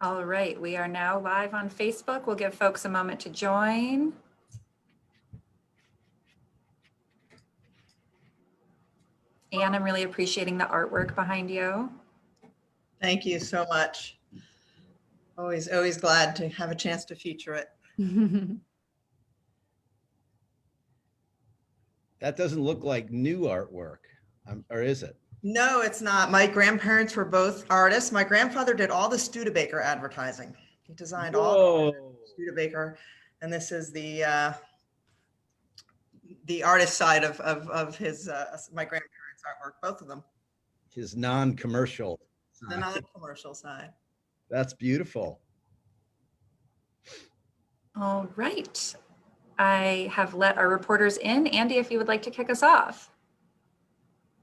All right, we are now live on Facebook. We'll give folks a moment to join. Anne, I'm really appreciating the artwork behind you. Thank you so much. Always glad to have a chance to feature it. That doesn't look like new artwork, or is it? No, it's not. My grandparents were both artists. My grandfather did all the Studebaker advertising. He designed all the Studebaker, and this is the artist side of his my grandparents' artwork, both of them. His non-commercial side. The non-commercial side. That's beautiful. All right. I have let our reporters in. Andy, if you would like to kick us off.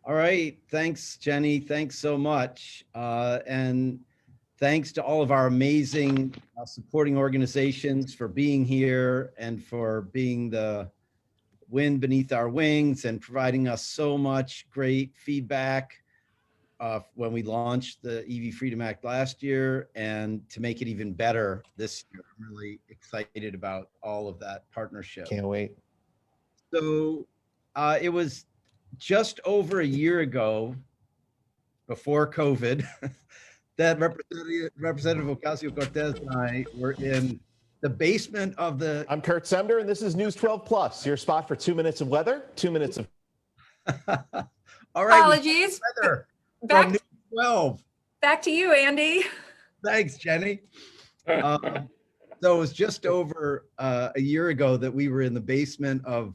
All right. Thanks, Jenny. Thanks so much. And thanks to all of our amazing supporting organizations for being here and for being the wind beneath our wings and providing us so much great feedback when we launched the EV Freedom Act last year, and to make it even better this year. I'm really excited about all of that partnership. Can't wait. So it was just over a year ago, before COVID, that Representative Ocasio-Cortez and I were in the basement of the... I'm Kurt Semder, and this is News 12 Plus, your spot for 2 minutes of weather, 2 minutes of... All right. Apologies. Weather from News 12. Back to you, Andy. Thanks, Jenny. So it was just over a year ago that we were in the basement of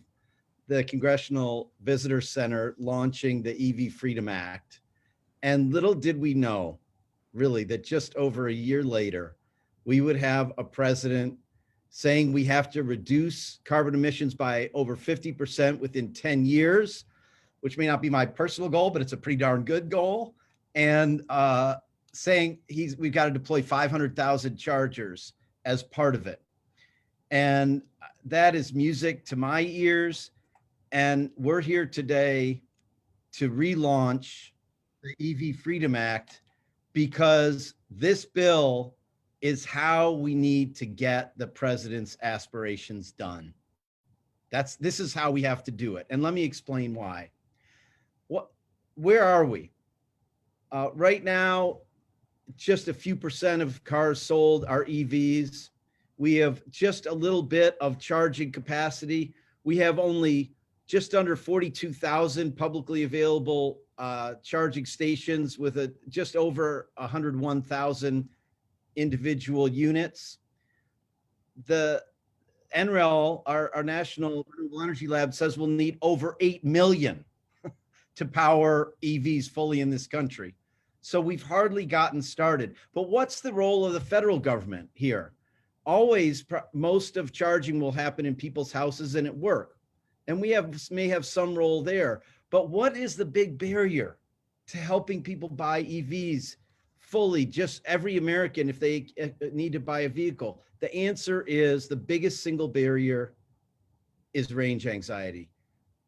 the Congressional Visitor Center launching the EV Freedom Act. And little did we know, really, that just over a year later, we would have a president saying we have to reduce carbon emissions by over 50% within 10 years, which may not be my personal goal, but it's a pretty darn good goal. And saying we've got to deploy 500,000 chargers as part of it. And that is music to my ears. And we're here today to relaunch the EV Freedom Act, because this bill is how we need to get the president's aspirations done. This is how we have to do it. And let me explain why. Where are we? Right now, just a few percent of cars sold are EVs. We have just a little bit of charging capacity. We have only just under 42,000 publicly available charging stations with just over 101,000 individual units. The NREL, our National Renewable Energy Lab, says we'll need over 8 million to power EVs fully in this country. So we've hardly gotten started. But what's the role of the federal government here? Always, most of charging will happen in people's houses and at work. And we may have some role there. But what is the big barrier to helping people buy EVs fully, just every American, if they need to buy a vehicle? The answer is, the biggest single barrier is range anxiety.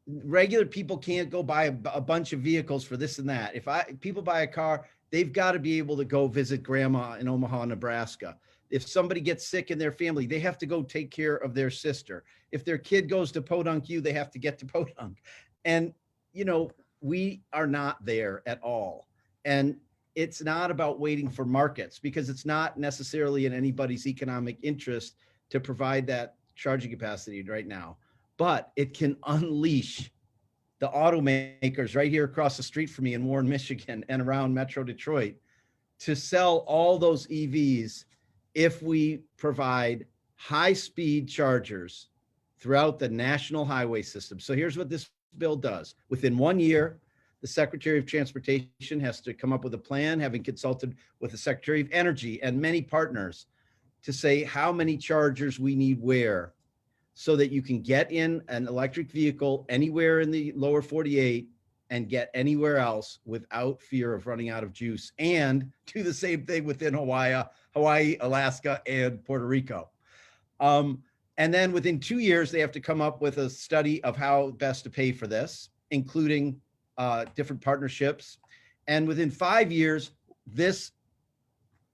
Regular people can't go buy a bunch of vehicles for this and that. If people buy a car, they've got to be able to go visit grandma in Omaha, Nebraska. If somebody gets sick in their family, they have to go take care of their sister. If their kid goes to Podunk U, they have to get to Podunk. And, you know, we are not there at all. And it's not about waiting for markets, because it's not necessarily in anybody's economic interest to provide that charging capacity right now. But it can unleash the automakers right here across the street from me in Warren, Michigan, and around Metro Detroit to sell all those EVs if we provide high-speed chargers throughout the national highway system. So here's what this bill does. Within 1 year, the Secretary of Transportation has to come up with a plan, having consulted with the Secretary of Energy and many partners, to say how many chargers we need where, so that you can get in an electric vehicle anywhere in the lower 48 and get anywhere else without fear of running out of juice, and do the same thing within Hawaii, Alaska, and Puerto Rico. And then within 2 years, they have to come up with a study of how best to pay for this, including different partnerships. And within 5 years, this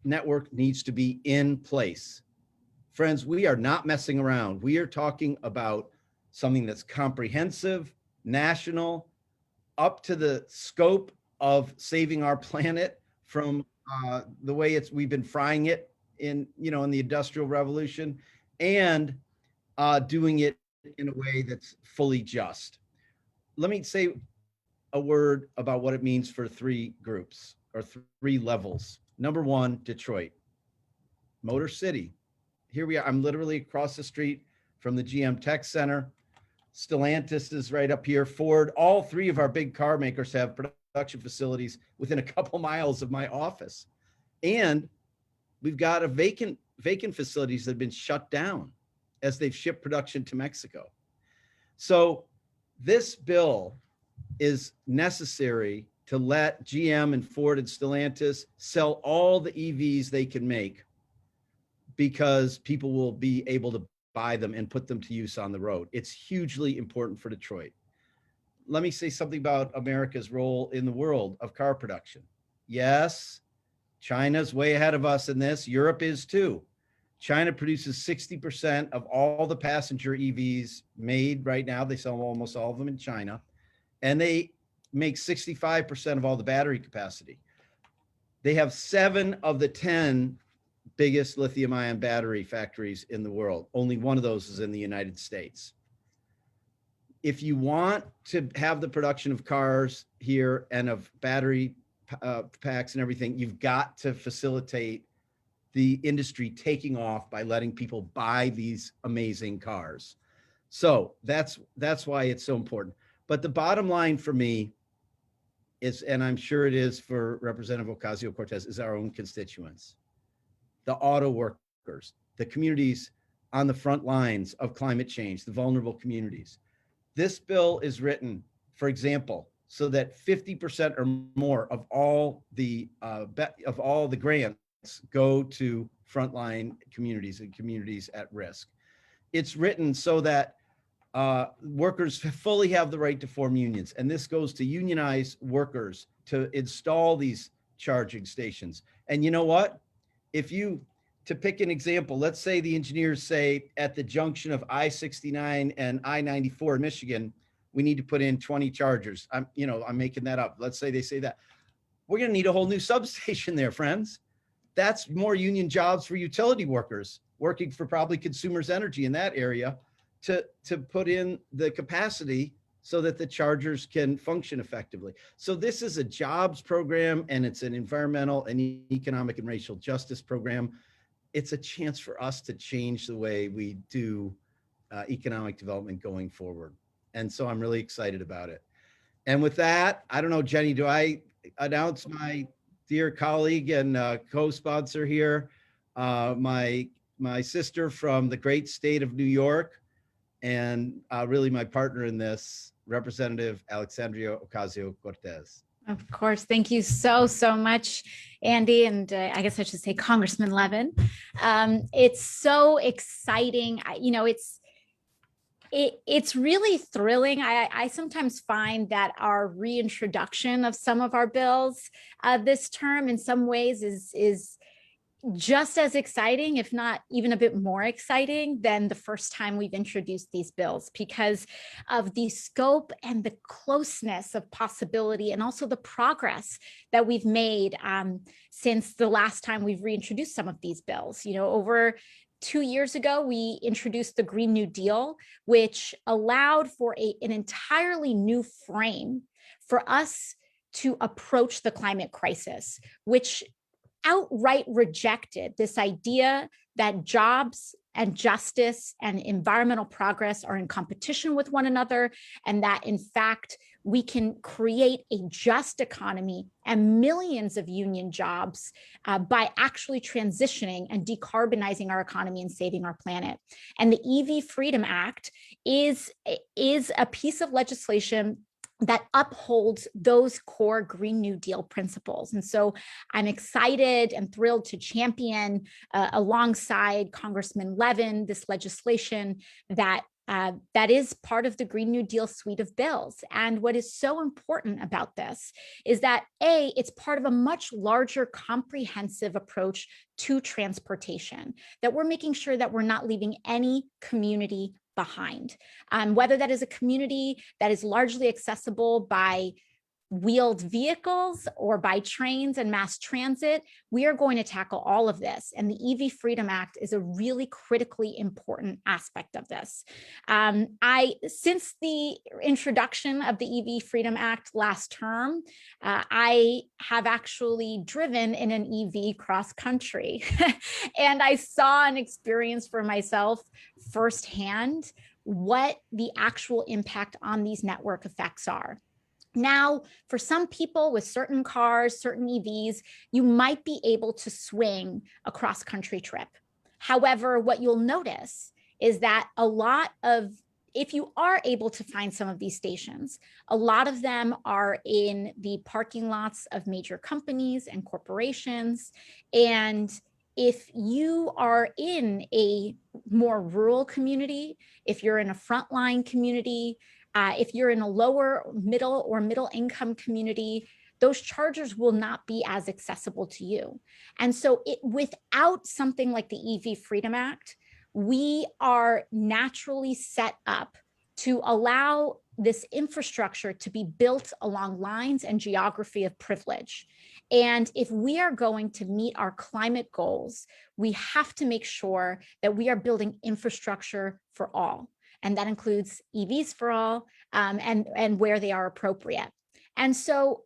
network needs to be in place. Friends, we are not messing around. We are talking about something that's comprehensive, national, up to the scope of saving our planet from the way we've been frying it in the Industrial Revolution, and doing it in a way that's fully just. Let me say a word about what it means for three groups or three levels. Number one, Detroit, Motor City. Here we are. I'm literally across the street from the GM Tech Center. Stellantis is right up here. Ford, all three of our big car makers have production facilities within a couple miles of my office. And we've got a vacant facilities that have been shut down as they've shipped production to Mexico. So this bill is necessary to let GM and Ford and Stellantis sell all the EVs they can make, because people will be able to buy them and put them to use on the road. It's hugely important for Detroit. Let me say something about America's role in the world of car production. Yes, China's way ahead of us in this. Europe is too. China produces 60% of all the passenger EVs made right now. They sell almost all of them in China. And they make 65% of all the battery capacity. They have 7 of the 10 biggest lithium-ion battery factories in the world. Only one of those is in the United States. If you want to have the production of cars here and of battery packs and everything, you've got to facilitate the industry taking off by letting people buy these amazing cars. So that's why it's so important. But the bottom line for me is, and I'm sure it is for Representative Ocasio-Cortez, is our own constituents. The auto workers, the communities on the front lines of climate change, the vulnerable communities. This bill is written, for example, so that 50% or more of all the grants go to frontline communities and communities at risk. It's written so that workers fully have the right to form unions, and this goes to unionize workers to install these charging stations. And you know what? To pick an example, let's say the engineers say at the junction of I-69 and I-94 in Michigan, we need to put in 20 chargers. I'm making that up. Let's say they say that. We're going to need a whole new substation there, friends. That's more union jobs for utility workers working for probably Consumers Energy in that area to put in the capacity so that the chargers can function effectively. So this is a jobs program, and it's an environmental and economic and racial justice program. It's a chance for us to change the way we do economic development going forward. And so I'm really excited about it. And with that, I don't know, Jenny, do I announce my dear colleague and co-sponsor here, my sister from the great state of New York, and really my partner in this, Representative Alexandria Ocasio-Cortez. Of course. Thank you so much, Andy. And I guess I should say Congressman Levin. It's so exciting. It's really thrilling. I sometimes find that our reintroduction of some of our bills this term in some ways is just as exciting, if not even a bit more exciting than the first time we've introduced these bills, because of the scope and the closeness of possibility, and also the progress that we've made since the last time we've reintroduced some of these bills. Over 2 years ago, we introduced the Green New Deal, which allowed for an entirely new frame for us to approach the climate crisis, which outright rejected this idea that jobs and justice and environmental progress are in competition with one another, and that in fact, we can create a just economy and millions of union jobs by actually transitioning and decarbonizing our economy and saving our planet. And the EV Freedom Act is a piece of legislation that upholds those core Green New Deal principles. And so I'm excited and thrilled to champion alongside Congressman Levin this legislation that that is part of the Green New Deal suite of bills. And what is so important about this is that A, it's part of a much larger comprehensive approach to transportation, that we're making sure that we're not leaving any community behind, whether that is a community that is largely accessible by wheeled vehicles or by trains and mass transit. We are going to tackle all of this. And the EV Freedom Act is a really critically important aspect of this. Since the introduction of the EV Freedom Act last term, I have actually driven in an EV cross country. And I saw and experienced for myself firsthand what the actual impact on these network effects are. Now, for some people with certain cars, certain EVs, you might be able to swing a cross-country trip. However, what you'll notice is that if you are able to find some of these stations, a lot of them are in the parking lots of major companies and corporations. And if you are in a more rural community, if you're in a frontline community, if you're in a lower middle or middle income community, those chargers will not be as accessible to you. And so without something like the EV Freedom Act, we are naturally set up to allow this infrastructure to be built along lines and geography of privilege. And if we are going to meet our climate goals, we have to make sure that we are building infrastructure for all. And that includes EVs for all, and where they are appropriate. And so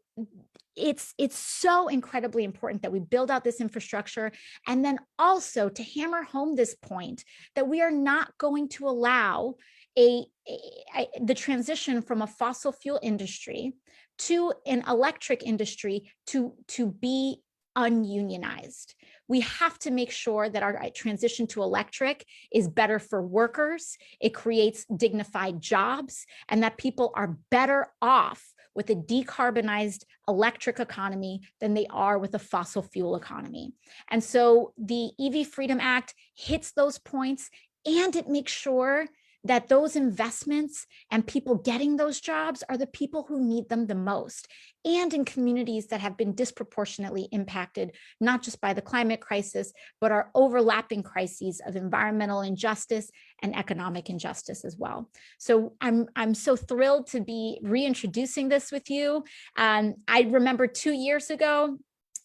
it's so incredibly important that we build out this infrastructure, and then also to hammer home this point that we are not going to allow the transition from a fossil fuel industry to an electric industry to be ununionized. We have to make sure that our transition to electric is better for workers, it creates dignified jobs, and that people are better off with a decarbonized electric economy than they are with a fossil fuel economy. And so the EV Freedom Act hits those points, and it makes sure that those investments and people getting those jobs are the people who need them the most, and in communities that have been disproportionately impacted, not just by the climate crisis, but our overlapping crises of environmental injustice and economic injustice as well. So I'm so thrilled to be reintroducing this with you. I remember 2 years ago,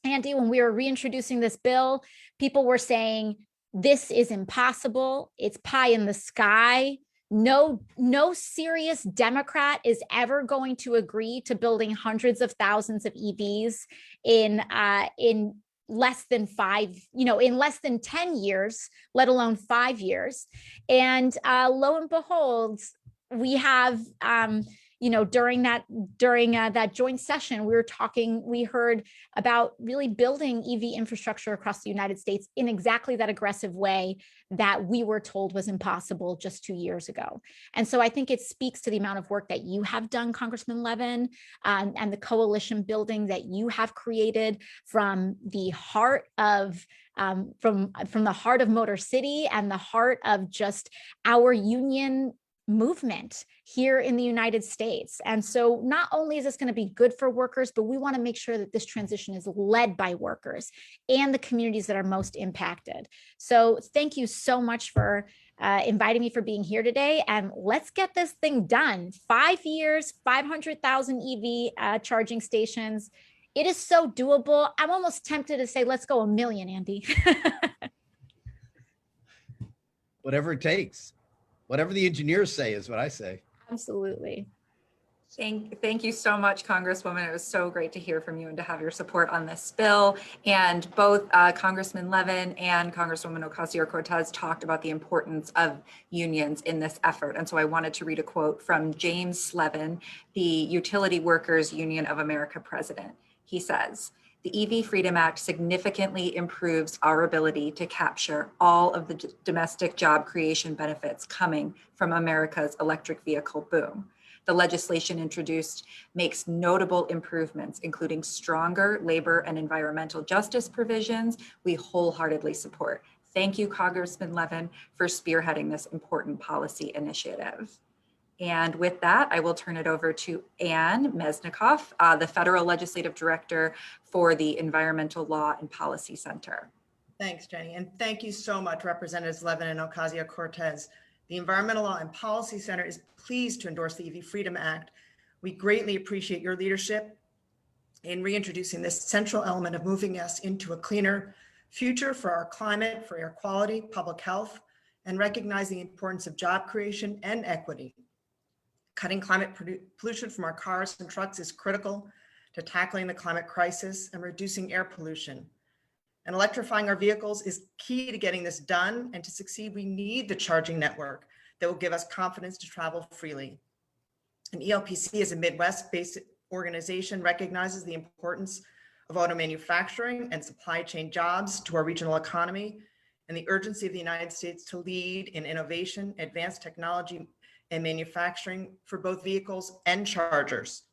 Andy, when we were reintroducing this bill, people were saying, this is impossible. It's pie in the sky. No serious Democrat is ever going to agree to building hundreds of thousands of EVs in less than in less than 10 years, let alone 5 years. And lo and behold, we have, during that joint session, we heard about really building EV infrastructure across the United States in exactly that aggressive way that we were told was impossible just 2 years ago. And so I think it speaks to the amount of work that you have done, Congressman Levin, and the coalition building that you have created from the heart of from the heart of Motor City and the heart of just our union movement here in the United States. And so not only is this going to be good for workers, but we want to make sure that this transition is led by workers and the communities that are most impacted. So thank you so much for inviting me, for being here today, and let's get this thing done. 5 years, 500,000 EV charging stations. It is so doable. I'm almost tempted to say, let's go 1 million, Andy. Whatever it takes. Whatever the engineers say is what I say. Absolutely. Thank you so much, Congresswoman. It was so great to hear from you and to have your support on this bill. And both Congressman Levin and Congresswoman Ocasio-Cortez talked about the importance of unions in this effort. And so I wanted to read a quote from James Levin, the Utility Workers Union of America president. He says, "The EV Freedom Act significantly improves our ability to capture all of the domestic job creation benefits coming from America's electric vehicle boom. The legislation introduced makes notable improvements, including stronger labor and environmental justice provisions we wholeheartedly support. Thank you, Congressman Levin, for spearheading this important policy initiative. And with that, I will turn it over to Ann Mesnikoff, the Federal Legislative Director for the Environmental Law and Policy Center. Thanks, Jenny. And thank you so much, Representatives Levin and Ocasio-Cortez. The Environmental Law and Policy Center is pleased to endorse the EV Freedom Act. We greatly appreciate your leadership in reintroducing this central element of moving us into a cleaner future for our climate, for air quality, public health, and recognizing the importance of job creation and equity. Cutting climate pollution from our cars and trucks is critical to tackling the climate crisis and reducing air pollution. And electrifying our vehicles is key to getting this done. And to succeed, we need the charging network that will give us confidence to travel freely. And ELPC, as a Midwest-based organization, recognizes the importance of auto manufacturing and supply chain jobs to our regional economy, and the urgency of the United States to lead in innovation, advanced technology, and manufacturing for both vehicles and chargers.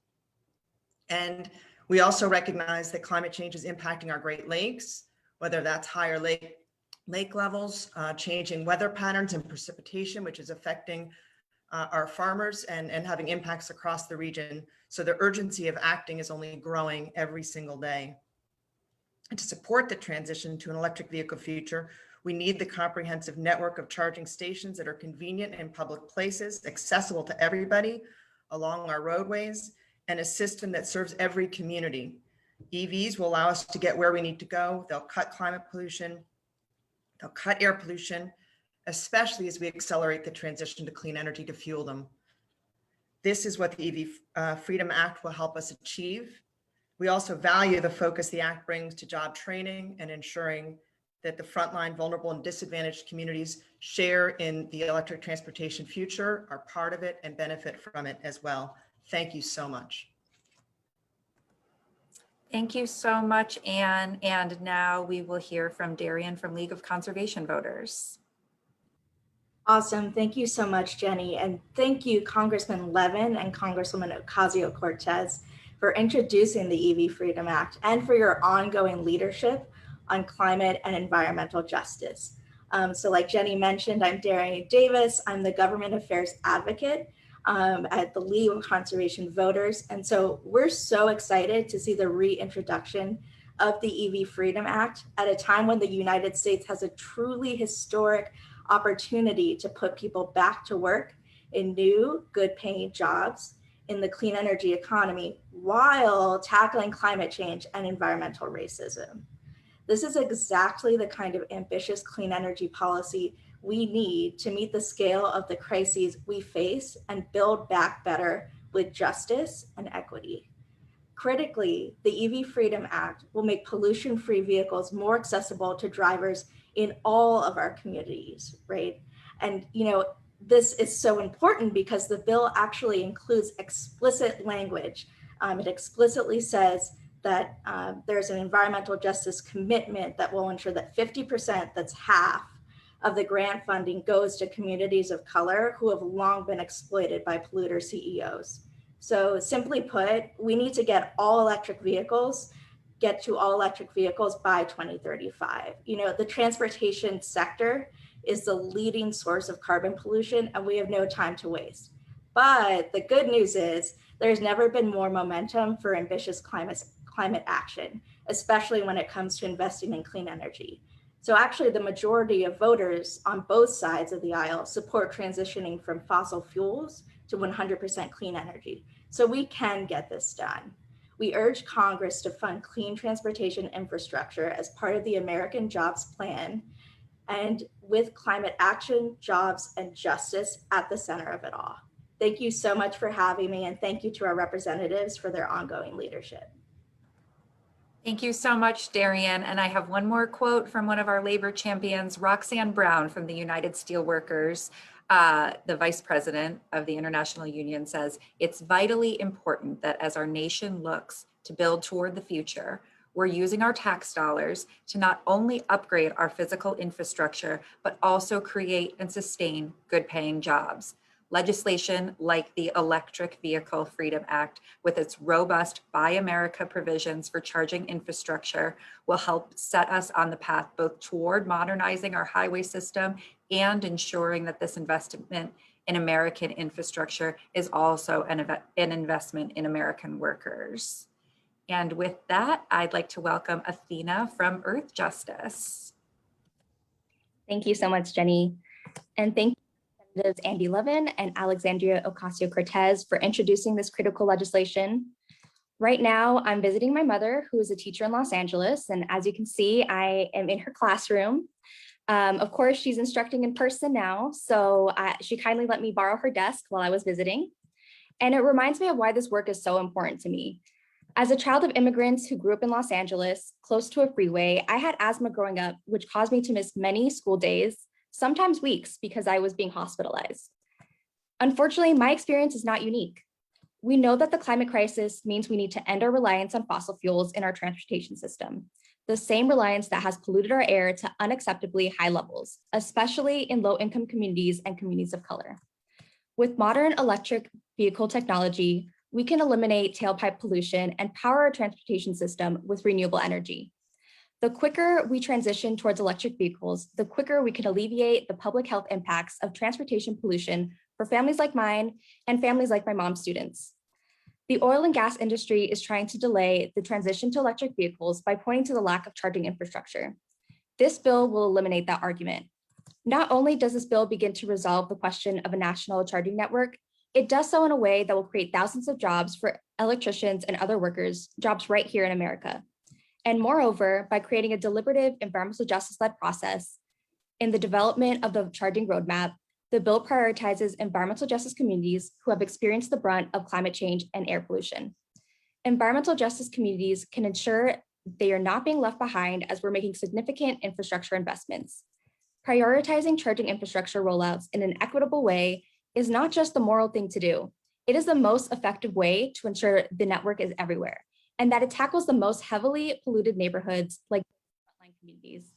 And we also recognize that climate change is impacting our Great Lakes, whether that's higher lake levels, changing weather patterns and precipitation, which is affecting our farmers and having impacts across the region. So the urgency of acting is only growing every single day. And to support the transition to an electric vehicle future, we need the comprehensive network of charging stations that are convenient in public places, accessible to everybody along our roadways, and a system that serves every community. EVs will allow us to get where we need to go. They'll cut climate pollution. They'll cut air pollution, especially as we accelerate the transition to clean energy to fuel them. This is what the EV Freedom Act will help us achieve. We also value the focus the Act brings to job training and ensuring that the frontline, vulnerable, and disadvantaged communities share in the electric transportation future, are part of it, and benefit from it as well. Thank you so much. Thank you so much, Ann. And now we will hear from Darian from League of Conservation Voters. Awesome. Thank you so much, Jenny. And thank you, Congressman Levin and Congresswoman Ocasio-Cortez, for introducing the EV Freedom Act and for your ongoing leadership on climate and environmental justice. So like Jenny mentioned, I'm Darian Davis. I'm the government affairs advocate at the League of Conservation Voters. And so we're so excited to see the reintroduction of the EV Freedom Act at a time when the United States has a truly historic opportunity to put people back to work in new, good paying jobs in the clean energy economy while tackling climate change and environmental racism. This is exactly the kind of ambitious clean energy policy we need to meet the scale of the crises we face and build back better with justice and equity. Critically, the EV Freedom Act will make pollution-free vehicles more accessible to drivers in all of our communities, right? And this is so important because the bill actually includes explicit language. It explicitly says that there's an environmental justice commitment that will ensure that 50%, that's half of the grant funding, goes to communities of color who have long been exploited by polluter CEOs. So simply put, we need to get to all electric vehicles by 2035. The transportation sector is the leading source of carbon pollution, and we have no time to waste. But the good news is there's never been more momentum for ambitious climate action, especially when it comes to investing in clean energy. So actually the majority of voters on both sides of the aisle support transitioning from fossil fuels to 100% clean energy. So we can get this done. We urge Congress to fund clean transportation infrastructure as part of the American Jobs Plan, and with climate action, jobs, and justice at the center of it all. Thank you so much for having me, and thank you to our representatives for their ongoing leadership. Thank you so much, Darian. And I have one more quote from one of our labor champions, Roxanne Brown from the United Steelworkers. The vice president of the International Union says, "It's vitally important that as our nation looks to build toward the future, we're using our tax dollars to not only upgrade our physical infrastructure, but also create and sustain good paying jobs. Legislation like the Electric Vehicle Freedom Act, with its robust Buy America provisions for charging infrastructure, will help set us on the path both toward modernizing our highway system and ensuring that this investment in American infrastructure is also an investment in American workers. And with that, I'd like to welcome Athena from Earth Justice. Thank you so much, Jenny. And thank you, Representatives Andy Levin and Alexandria Ocasio-Cortez, for introducing this critical legislation. Right now, I'm visiting my mother, who is a teacher in Los Angeles. And as you can see, I am in her classroom. Of course, she's instructing in person now, so she kindly let me borrow her desk while I was visiting. And it reminds me of why this work is so important to me. As a child of immigrants who grew up in Los Angeles, close to a freeway, I had asthma growing up, which caused me to miss many school days, sometimes weeks, because I was being hospitalized. Unfortunately, my experience is not unique. We know that the climate crisis means we need to end our reliance on fossil fuels in our transportation system, the same reliance that has polluted our air to unacceptably high levels, especially in low-income communities and communities of color. With modern electric vehicle technology, we can eliminate tailpipe pollution and power our transportation system with renewable energy. The quicker we transition towards electric vehicles, the quicker we can alleviate the public health impacts of transportation pollution for families like mine and families like my mom's students. The oil and gas industry is trying to delay the transition to electric vehicles by pointing to the lack of charging infrastructure. This bill will eliminate that argument. Not only does this bill begin to resolve the question of a national charging network, it does so in a way that will create thousands of jobs for electricians and other workers, jobs right here in America. And moreover, by creating a deliberative environmental justice-led process in the development of the charging roadmap, the bill prioritizes environmental justice communities who have experienced the brunt of climate change and air pollution. Environmental justice communities can ensure they are not being left behind as we're making significant infrastructure investments. Prioritizing charging infrastructure rollouts in an equitable way is not just the moral thing to do. It is the most effective way to ensure the network is everywhere, and that it tackles the most heavily polluted neighborhoods like frontline communities.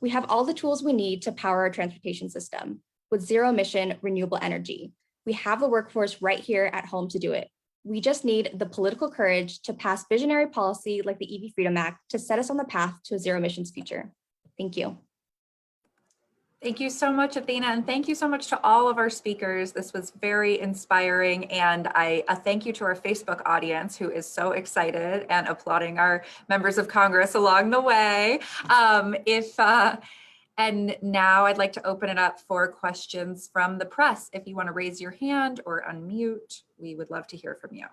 We have all the tools we need to power our transportation system with zero emission renewable energy. We have the workforce right here at home to do it. We just need the political courage to pass visionary policy like the EV Freedom Act to set us on the path to a zero emissions future. Thank you. Thank you so much, Athena, and thank you so much to all of our speakers. This was very inspiring, and a thank you to our Facebook audience who is so excited and applauding our members of Congress along the way. And now I'd like to open it up for questions from the press. If you want to raise your hand or unmute, we would love to hear from you.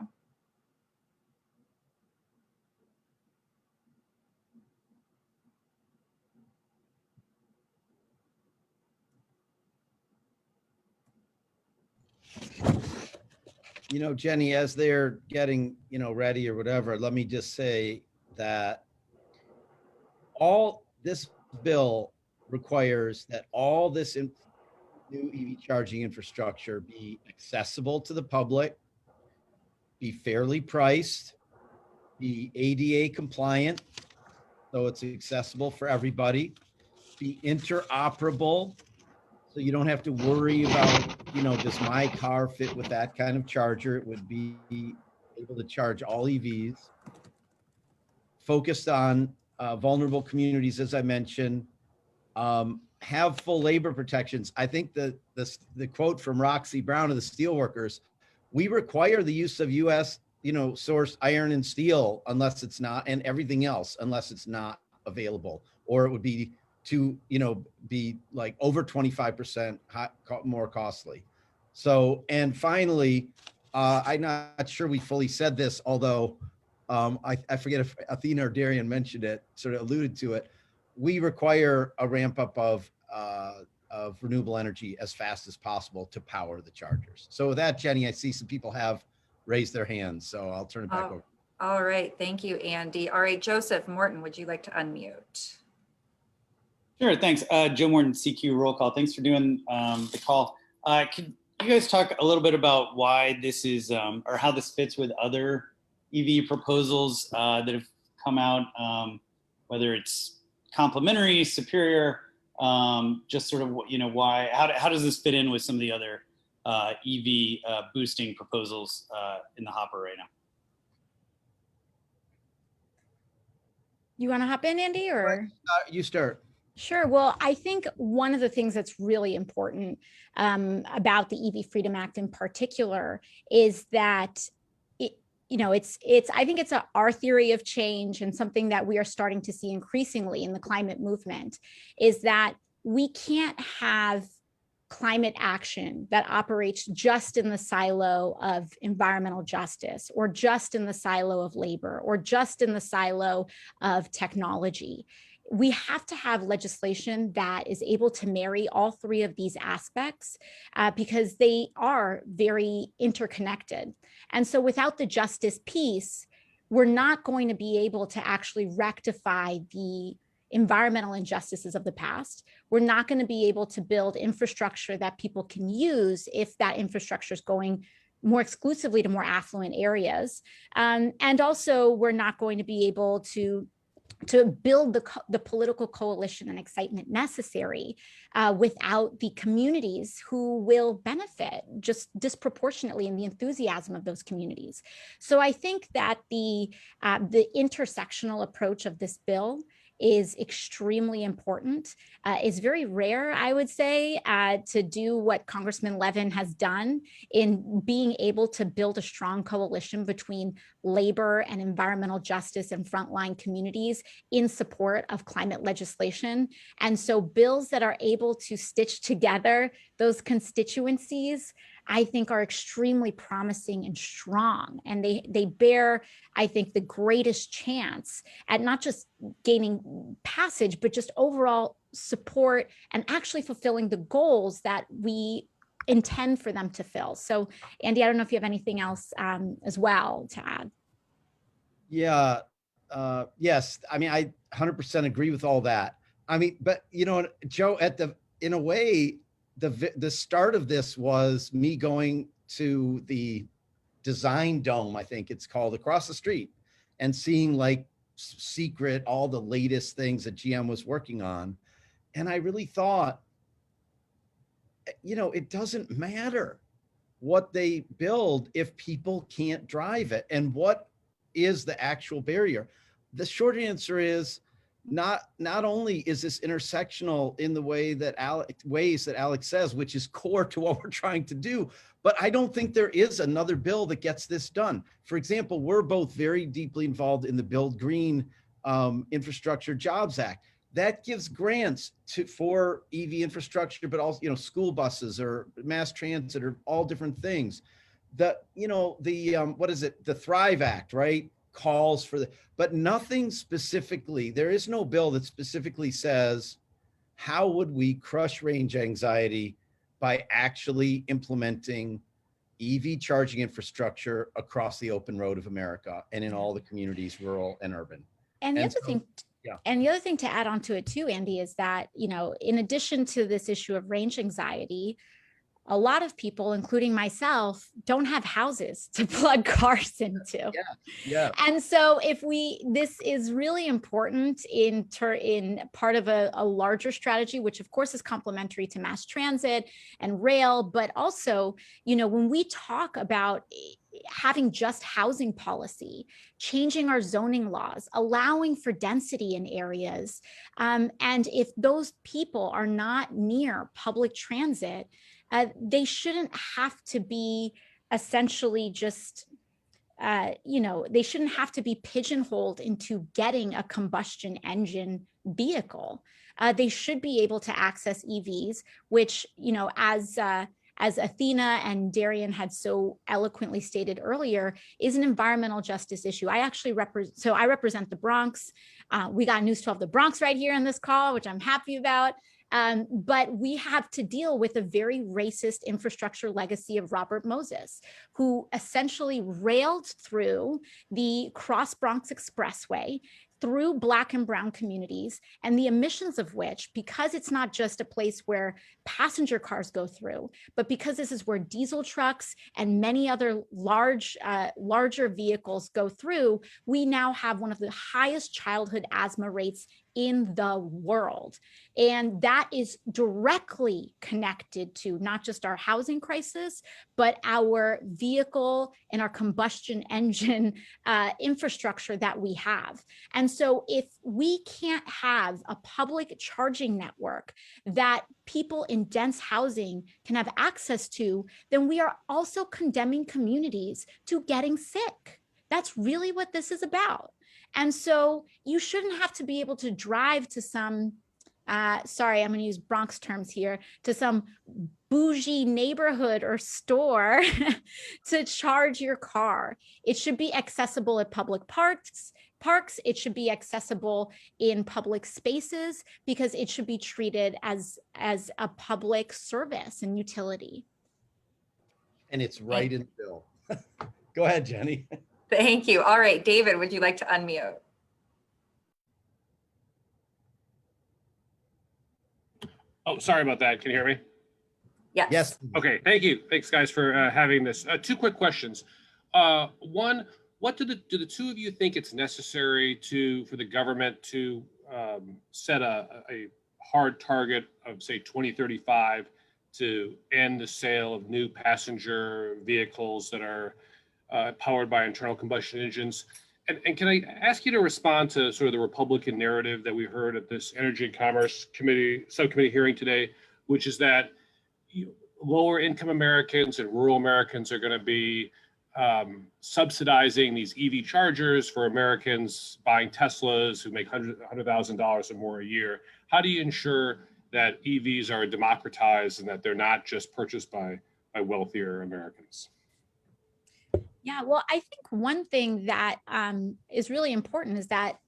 You know, Jenny, as they're getting, ready or whatever, let me just say that all this bill requires that all this new EV charging infrastructure be accessible to the public, be fairly priced, be ADA compliant, so it's accessible for everybody, be interoperable, so you don't have to worry about, does my car fit with that kind of charger? It would be able to charge all EVs. Focused on vulnerable communities, as I mentioned. Have full labor protections. I think the quote from Roxy Brown of the Steelworkers, we require the use of U.S. sourced iron and steel unless it's not, and everything else unless it's not available, or it would be to be like over 25% more costly. So, and finally, I'm not sure we fully said this, although I forget if Athena or Darian mentioned it, sort of alluded to it. We require a ramp up of renewable energy as fast as possible to power the chargers. So with that, Jenny, I see some people have raised their hands, so I'll turn it back over. All right, thank you, Andy. All right, Joseph Morton, would you like to unmute? Sure, thanks. Joe Morton, CQ roll call. Thanks for doing the call. Could you guys talk a little bit about why this is, or how this fits with other EV proposals that have come out, whether it's complementary, superior, just sort of, why, how does this fit in with some of the other EV boosting proposals in the hopper right now. You want to hop in, Andy, or? You start. Sure. Well, I think one of the things that's really important about the EV Freedom Act in particular is that I think it's our theory of change, and something that we are starting to see increasingly in the climate movement is that we can't have climate action that operates just in the silo of environmental justice, or just in the silo of labor, or just in the silo of technology. We have to have legislation that is able to marry all three of these aspects because they are very interconnected. And so without the justice piece, we're not going to be able to actually rectify the environmental injustices of the past. We're not going to be able to build infrastructure that people can use if that infrastructure is going more exclusively to more affluent areas. And also, we're not going to be able to build the political coalition and excitement necessary without the communities who will benefit just disproportionately in the enthusiasm of those communities. So I think that the intersectional approach of this bill is extremely important. It's very rare, I would say, to do what Congressman Levin has done in being able to build a strong coalition between labor and environmental justice and frontline communities in support of climate legislation. And so bills that are able to stitch together those constituencies, I think, are extremely promising and strong. And they bear, I think, the greatest chance at not just gaining passage, but just overall support and actually fulfilling the goals that we intend for them to fill. So, Andy, I don't know if you have anything else as well to add. Yeah. Yes. I mean, I 100% agree with all that. I mean, but Joe, in a way, the start of this was me going to the Design Dome, I think it's called, across the street, and seeing like secret all the latest things that GM was working on. And I really thought, it doesn't matter what they build if people can't drive it. And what is the actual barrier? The short answer is not only is this intersectional in the ways that Alex says, which is core to what we're trying to do, but I don't think there is another bill that gets this done. For example, we're both very deeply involved in the Build Green Infrastructure Jobs Act. That gives grants for EV infrastructure, but also, school buses or mass transit or all different things. The Thrive Act, right? Calls for but nothing specifically. There is no bill that specifically says, how would we crush range anxiety by actually implementing EV charging infrastructure across the open road of America and in all the communities, rural and urban. And the other thing to add on to it too, Andy, is that, in addition to this issue of range anxiety, a lot of people, including myself, don't have houses to plug cars into. Yeah. And so this is really important in part of a larger strategy, which of course is complementary to mass transit and rail, but also, when we talk about having just housing policy, changing our zoning laws, allowing for density in areas, and if those people are not near public transit, they shouldn't have to be essentially just, they shouldn't have to be pigeonholed into getting a combustion engine vehicle. They should be able to access EVs, which, as Athena and Darian had so eloquently stated earlier, is an environmental justice issue. I represent the Bronx. We got News 12 the Bronx right here on this call, which I'm happy about. But we have to deal with a very racist infrastructure legacy of Robert Moses, who essentially railed through the Cross Bronx Expressway through Black and brown communities, and the emissions of which, because it's not just a place where passenger cars go through, but because this is where diesel trucks and many other larger vehicles go through, we now have one of the highest childhood asthma rates in the world. And that is directly connected to not just our housing crisis, but our vehicle and our combustion engine infrastructure that we have. And so if we can't have a public charging network that people in dense housing can have access to, then we are also condemning communities to getting sick. That's really what this is about. And so you shouldn't have to be able to drive to some, sorry, I'm going to use Bronx terms here, to some bougie neighborhood or store to charge your car. It should be accessible at public parks. It should be accessible in public spaces because it should be treated as a public service and utility. And it's right in the bill. Go ahead, Jenny. Thank you. All right, David, would you like to unmute? Oh, sorry about that. Can you hear me? Yes. Yes. Okay, thank you. Thanks, guys, for having this. Two quick questions. One, what do the two of you think it's necessary for the government to set a hard target of, say, 2035 to end the sale of new passenger vehicles that are powered by internal combustion engines? And can I ask you to respond to sort of the Republican narrative that we heard at this Energy and Commerce subcommittee hearing today, which is that lower income Americans and rural Americans are going to be subsidizing these EV chargers for Americans buying Teslas who make $100,000 or more a year. How do you ensure that EVs are democratized and that they're not just purchased by wealthier Americans? Yeah, well, I think one thing that is really important is that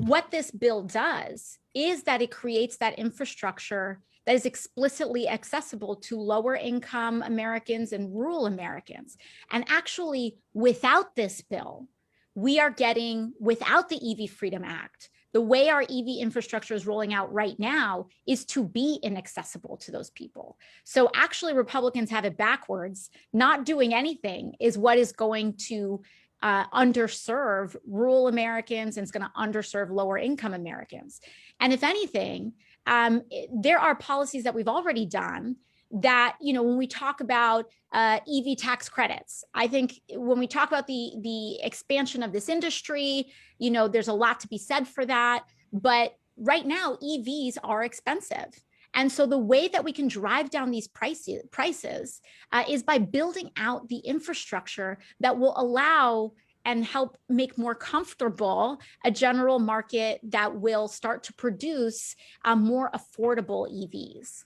what this bill does is that it creates that infrastructure that is explicitly accessible to lower income Americans and rural Americans. And actually, without this bill, we are getting, without the EV Freedom Act, the way our EV infrastructure is rolling out right now is to be inaccessible to those people. So actually, Republicans have it backwards. Not doing anything is what is going to underserve rural Americans, and it's going to underserve lower income Americans. And if anything, there are policies that we've already done that, when we talk about EV tax credits, I think when we talk about the expansion of this industry, there's a lot to be said for that. But right now, EVs are expensive. And so the way that we can drive down these prices is by building out the infrastructure that will allow and help make more comfortable a general market that will start to produce more affordable EVs.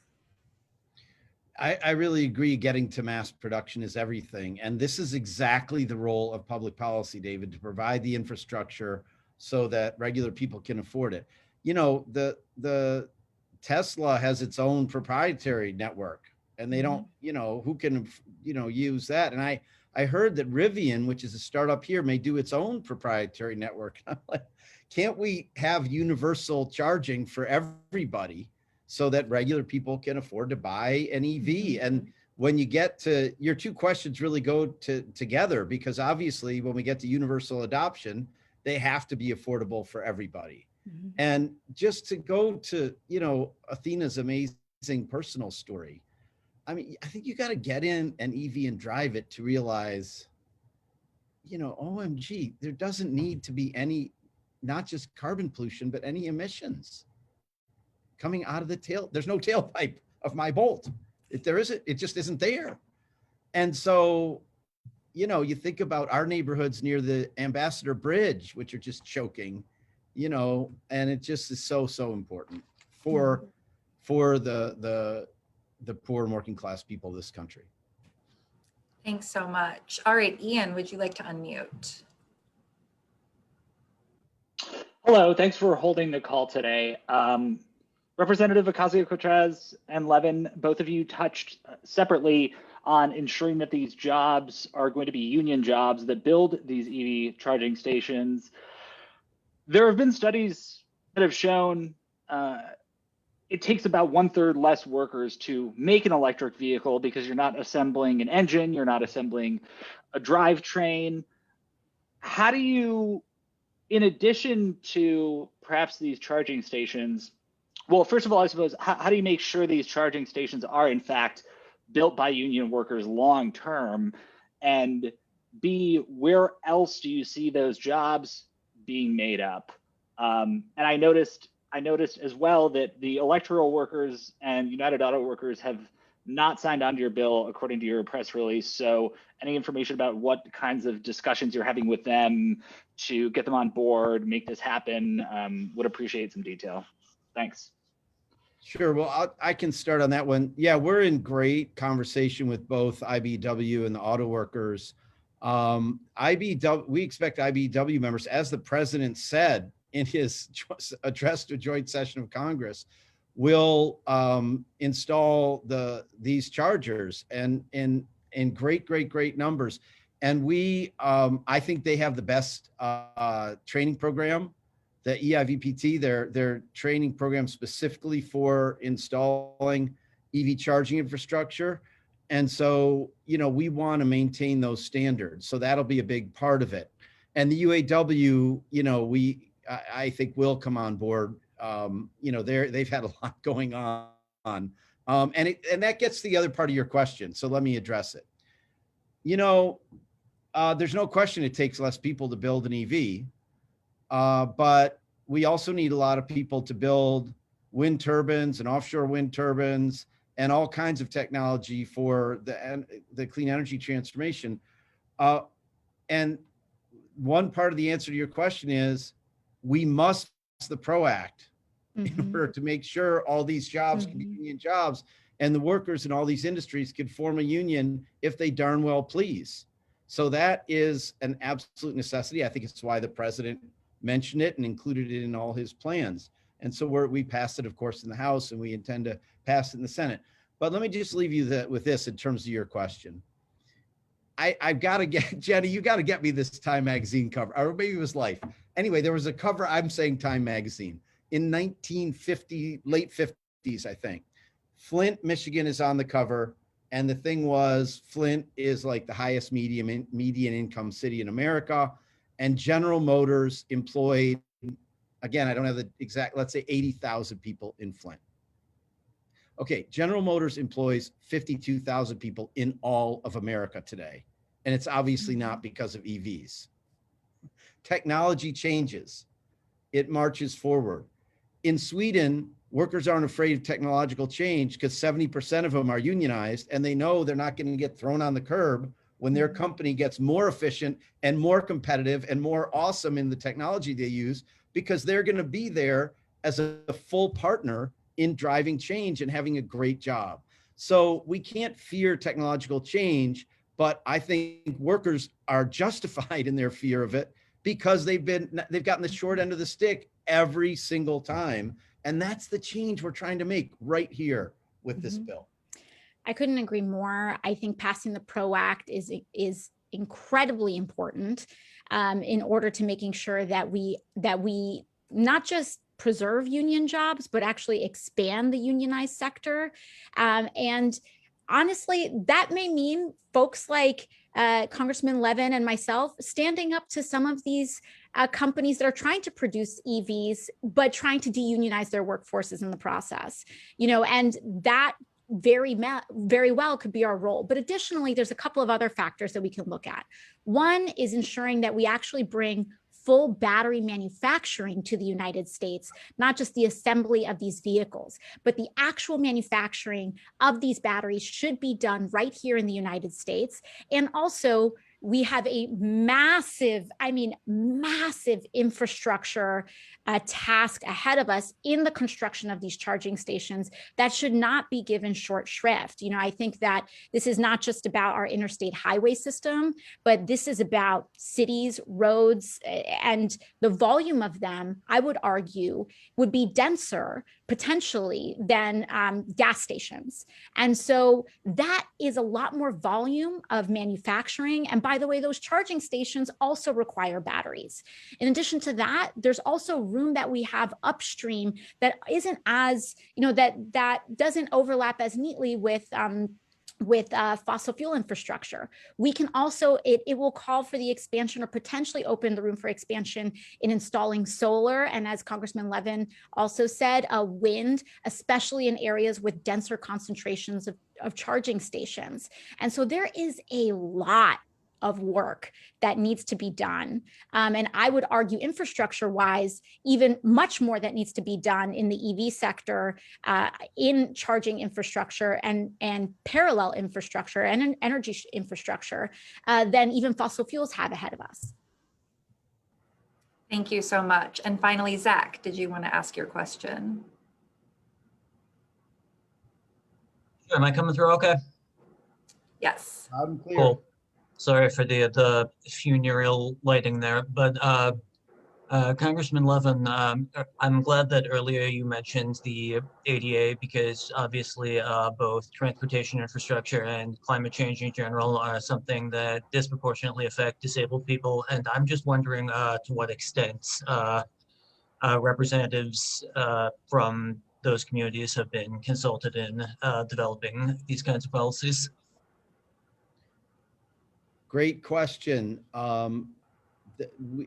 I really agree. Getting to mass production is everything. And this is exactly the role of public policy, David, to provide the infrastructure so that regular people can afford it. The Tesla has its own proprietary network, and they don't, who can, use that. And I heard that Rivian, which is a startup here, may do its own proprietary network. I'm like, can't we have universal charging for everybody so that regular people can afford to buy an EV? And when you get to, your two questions really go together, because obviously when we get to universal adoption, they have to be affordable for everybody. And just to go to, Athena's amazing personal story, I mean, I think you got to get in an EV and drive it to realize, OMG, there doesn't need to be any, not just carbon pollution, but any emissions coming out of the tail. There's no tailpipe of my Bolt. If there isn't, it just isn't there. And so, you think about our neighborhoods near the Ambassador Bridge, which are just choking, and it just is so important for the poor and working class people of this country. Thanks so much. All right, Ian, would you like to unmute? Hello, thanks for holding the call today. Representative Ocasio-Cortez and Levin, both of you touched separately on ensuring that these jobs are going to be union jobs that build these EV charging stations. There have been studies that have shown it takes about 1/3 less workers to make an electric vehicle because you're not assembling an engine, you're not assembling a drivetrain. How do you in addition to perhaps these charging stations, well, first of all, I suppose, how do you make sure these charging stations are in fact built by union workers long term? And B, where else do you see those jobs being made up? And I noticed as well that the electoral workers and United Auto Workers have not signed onto your bill, according to your press release. So any information about what kinds of discussions you're having with them to get them on board, make this happen, would appreciate some detail. Thanks. Sure. Well, I can start on that one. Yeah, we're in great conversation with both IBEW and the auto workers. We expect IBEW members, as the president said in his address to a joint session of Congress, will install these chargers and in great numbers. And I think they have the best training program. The EIVPT, their training program specifically for installing EV charging infrastructure. And so, we want to maintain those standards. So that'll be a big part of it. And the UAW, I think will come on board. They've had a lot going on. And that gets to the other part of your question. So let me address it. There's no question it takes less people to build an EV. But we also need a lot of people to build wind turbines and offshore wind turbines and all kinds of technology for the clean energy transformation. And one part of the answer to your question is we must pass the PRO Act in order to make sure all these jobs can be union jobs, and the workers in all these industries can form a union if they darn well please. So that is an absolute necessity. I think it's why the president mentioned it and included it in all his plans. And so we passed it, of course, in the House, and we intend to pass it in the Senate. But let me just leave you with this in terms of your question. I've got to get, Jenny, you got to get me this Time magazine cover, or maybe it was Life. Anyway, there was a cover, I'm saying Time magazine, in 1950, late 50s, I think. Flint, Michigan is on the cover. And the thing was, Flint is like the highest median income city in America. And General Motors employed, again, I don't have the exact, let's say 80,000 people in Flint. Okay, General Motors employs 52,000 people in all of America today. And it's obviously not because of EVs. Technology changes. It marches forward. In Sweden, workers aren't afraid of technological change because 70% of them are unionized, and they know they're not going to get thrown on the curb when their company gets more efficient and more competitive and more awesome in the technology they use, because they're going to be there as a full partner in driving change and having a great job. So we can't fear technological change, but I think workers are justified in their fear of it because they've gotten the short end of the stick every single time. And that's the change we're trying to make right here with this bill. I couldn't agree more. I think passing the PRO Act is incredibly important in order to making sure that we not just preserve union jobs, but actually expand the unionized sector. And honestly, that may mean folks like Congressman Levin and myself standing up to some of these companies that are trying to produce EVs, but trying to deunionize their workforces in the process. And that very well could be our role. But additionally, there's a couple of other factors that we can look at. One is ensuring that we actually bring full battery manufacturing to the United States, not just the assembly of these vehicles, but the actual manufacturing of these batteries should be done right here in the United States. And also, we have a massive infrastructure task ahead of us in the construction of these charging stations that should not be given short shrift. I think that this is not just about our interstate highway system, but this is about cities, roads, and the volume of them, I would argue, would be denser potentially than gas stations. And so that is a lot more volume of manufacturing. And by the way, those charging stations also require batteries. In addition to that, there's also room that we have upstream that isn't as, that doesn't overlap as neatly with with fossil fuel infrastructure. We can also, it will call for the expansion or potentially open the room for expansion in installing solar. And as Congressman Levin also said, wind, especially in areas with denser concentrations of charging stations. And so there is a lot of work that needs to be done. And I would argue infrastructure wise, even much more that needs to be done in the EV sector, in charging infrastructure and parallel infrastructure and in energy infrastructure than even fossil fuels have ahead of us. Thank you so much. And finally, Zach, did you want to ask your question? Am I coming through okay? Yes. Loud and clear. Cool. Sorry for the funereal lighting there, but Congressman Levin, I'm glad that earlier you mentioned the ADA because obviously both transportation infrastructure and climate change in general are something that disproportionately affect disabled people. And I'm just wondering to what extent representatives from those communities have been consulted in developing these kinds of policies. Great question.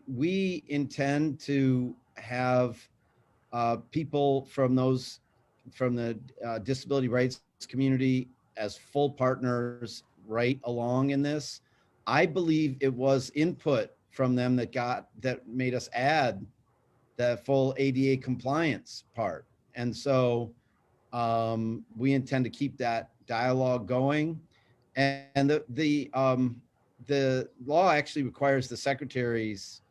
We intend to have people from the disability rights community as full partners right along in this. I believe it was input from them that made us add the full ADA compliance part. And so we intend to keep that dialogue going. And the law actually requires the secretaries,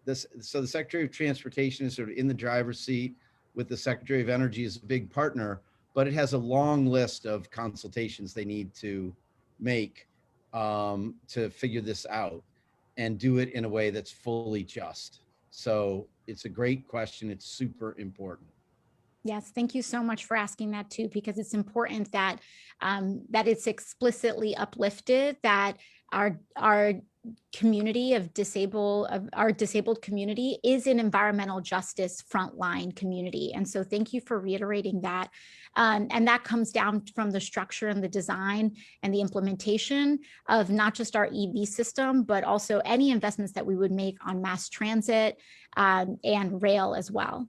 so the Secretary of Transportation is sort of in the driver's seat with the Secretary of Energy as a big partner, but it has a long list of consultations they need to make to figure this out and do it in a way that's fully just. So it's a great question. It's super important. Yes, thank you so much for asking that too, because it's important that that it's explicitly uplifted, that our community of our disabled community is an environmental justice frontline community. And so thank you for reiterating that. And that comes down from the structure and the design and the implementation of not just our EV system, but also any investments that we would make on mass transit and rail as well.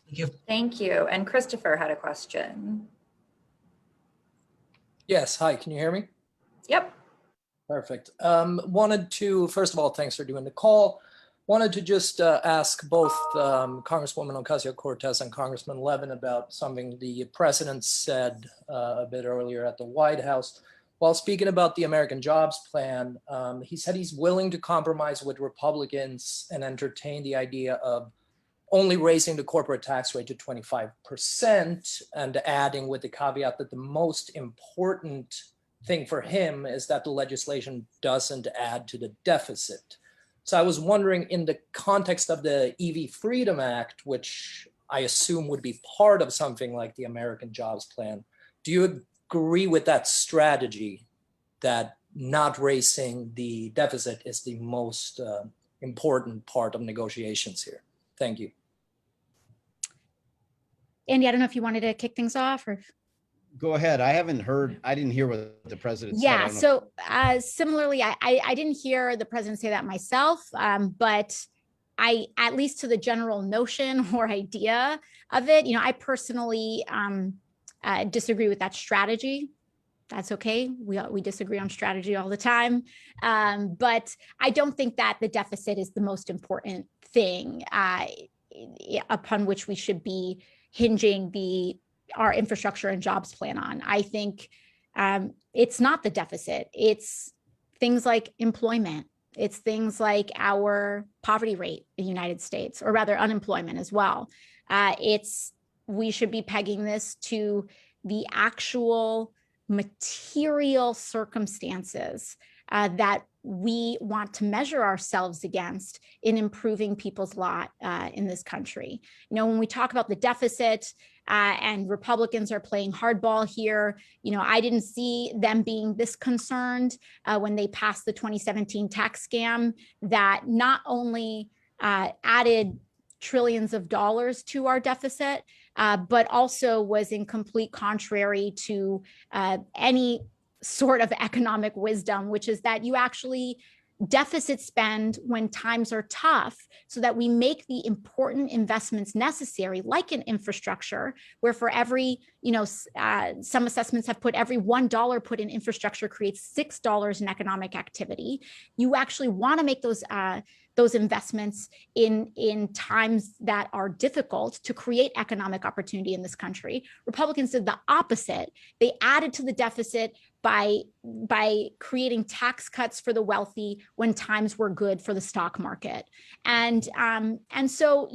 Thank you. Thank you. And Christopher had a question. Yes, hi, can you hear me? Yep. Perfect. Wanted to, first of all, thanks for doing the call. Wanted to just ask both Congresswoman Ocasio-Cortez and Congressman Levin about something the president said a bit earlier at the White House. While speaking about the American Jobs Plan, he said he's willing to compromise with Republicans and entertain the idea of only raising the corporate tax rate to 25% and adding with the caveat that the most important thing for him is that the legislation doesn't add to the deficit. So I was wondering, in the context of the EV Freedom Act, which I assume would be part of something like the American Jobs Plan, do you agree with that strategy that not raising the deficit is the most important part of negotiations here? Thank you. Andy, I don't know if you wanted to kick things off or. Go ahead. I didn't hear what the president said. Yeah, so similarly, I didn't hear the president say that myself, but at least to the general notion or idea of it, I personally disagree with that strategy. That's okay. We disagree on strategy all the time. But I don't think that the deficit is the most important thing upon which we should be hinging our infrastructure and jobs plan on. I think it's not the deficit. It's things like employment. It's things like our poverty rate in the United States, or rather unemployment as well. We should be pegging this to the actual material circumstances that we want to measure ourselves against in improving people's lot in this country. When we talk about the deficit and Republicans are playing hardball here, I didn't see them being this concerned when they passed the 2017 tax scam that not only added trillions of dollars to our deficit, but also was in complete contrary to any sort of economic wisdom, which is that you actually deficit spend when times are tough so that we make the important investments necessary, like in infrastructure, where for every, some assessments have put every $1 put in infrastructure creates $6 in economic activity. You actually want to make those investments in times that are difficult to create economic opportunity in this country. Republicans did the opposite. They added to the deficit by creating tax cuts for the wealthy when times were good for the stock market. And so,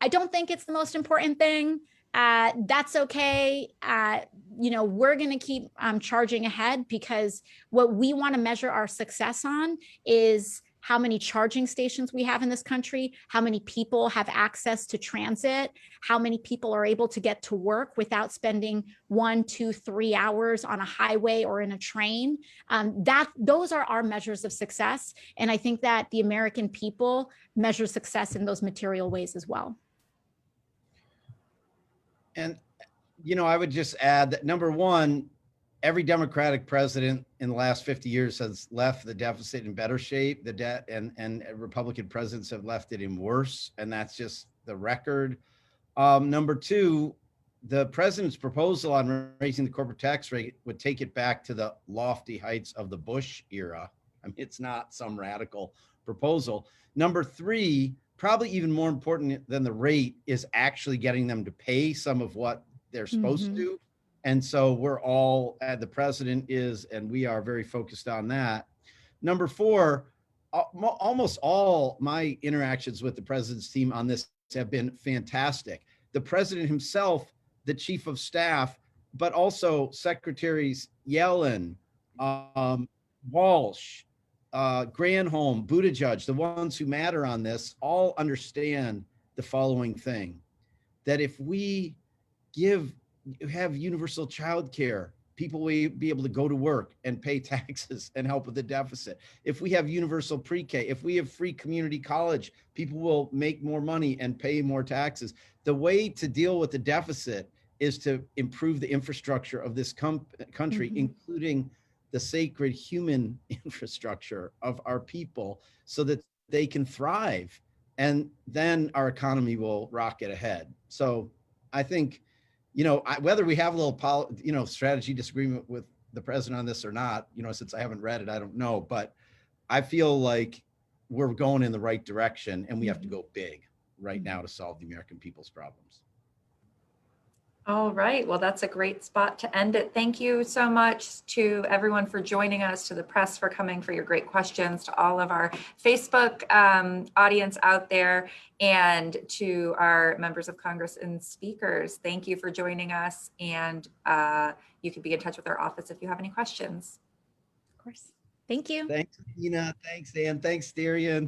I don't think it's the most important thing. That's okay. We're going to keep charging ahead, because what we want to measure our success on is how many charging stations we have in this country, how many people have access to transit, how many people are able to get to work without spending 1, 2, 3 hours on a highway or in a train. Those are our measures of success. And I think that the American people measure success in those material ways as well. And, I would just add that, number one, every Democratic president in the last 50 years has left the deficit in better shape. The debt and Republican presidents have left it in worse. And that's just the record. Number two, the president's proposal on raising the corporate tax rate would take it back to the lofty heights of the Bush era. I mean, it's not some radical proposal. Number three, probably even more important than the rate, is actually getting them to pay some of what they're supposed to. And so we're all, the president is, and we are very focused on that. Number four, almost all my interactions with the president's team on this have been fantastic. The president himself, the chief of staff, but also secretaries Yellen, Walsh, Granholm, Buttigieg, the ones who matter on this, all understand the following thing: that if we have universal child care, people will be able to go to work and pay taxes and help with the deficit. If we have universal pre-K, if we have free community college, people will make more money and pay more taxes. The way to deal with the deficit is to improve the infrastructure of this country, including the sacred human infrastructure of our people, so that they can thrive. And then our economy will rocket ahead. So I think, whether we have a little, strategy disagreement with the president on this or not, since I haven't read it, I don't know. But I feel like we're going in the right direction, and we have to go big right now to solve the American people's problems. All right. Well, that's a great spot to end it. Thank you so much to everyone for joining us, to the press for coming, for your great questions, to all of our Facebook audience out there, and to our members of Congress and speakers. Thank you for joining us. And you can be in touch with our office if you have any questions. Of course. Thank you. Thanks, Tina. Thanks, Dan. Thanks, Darian.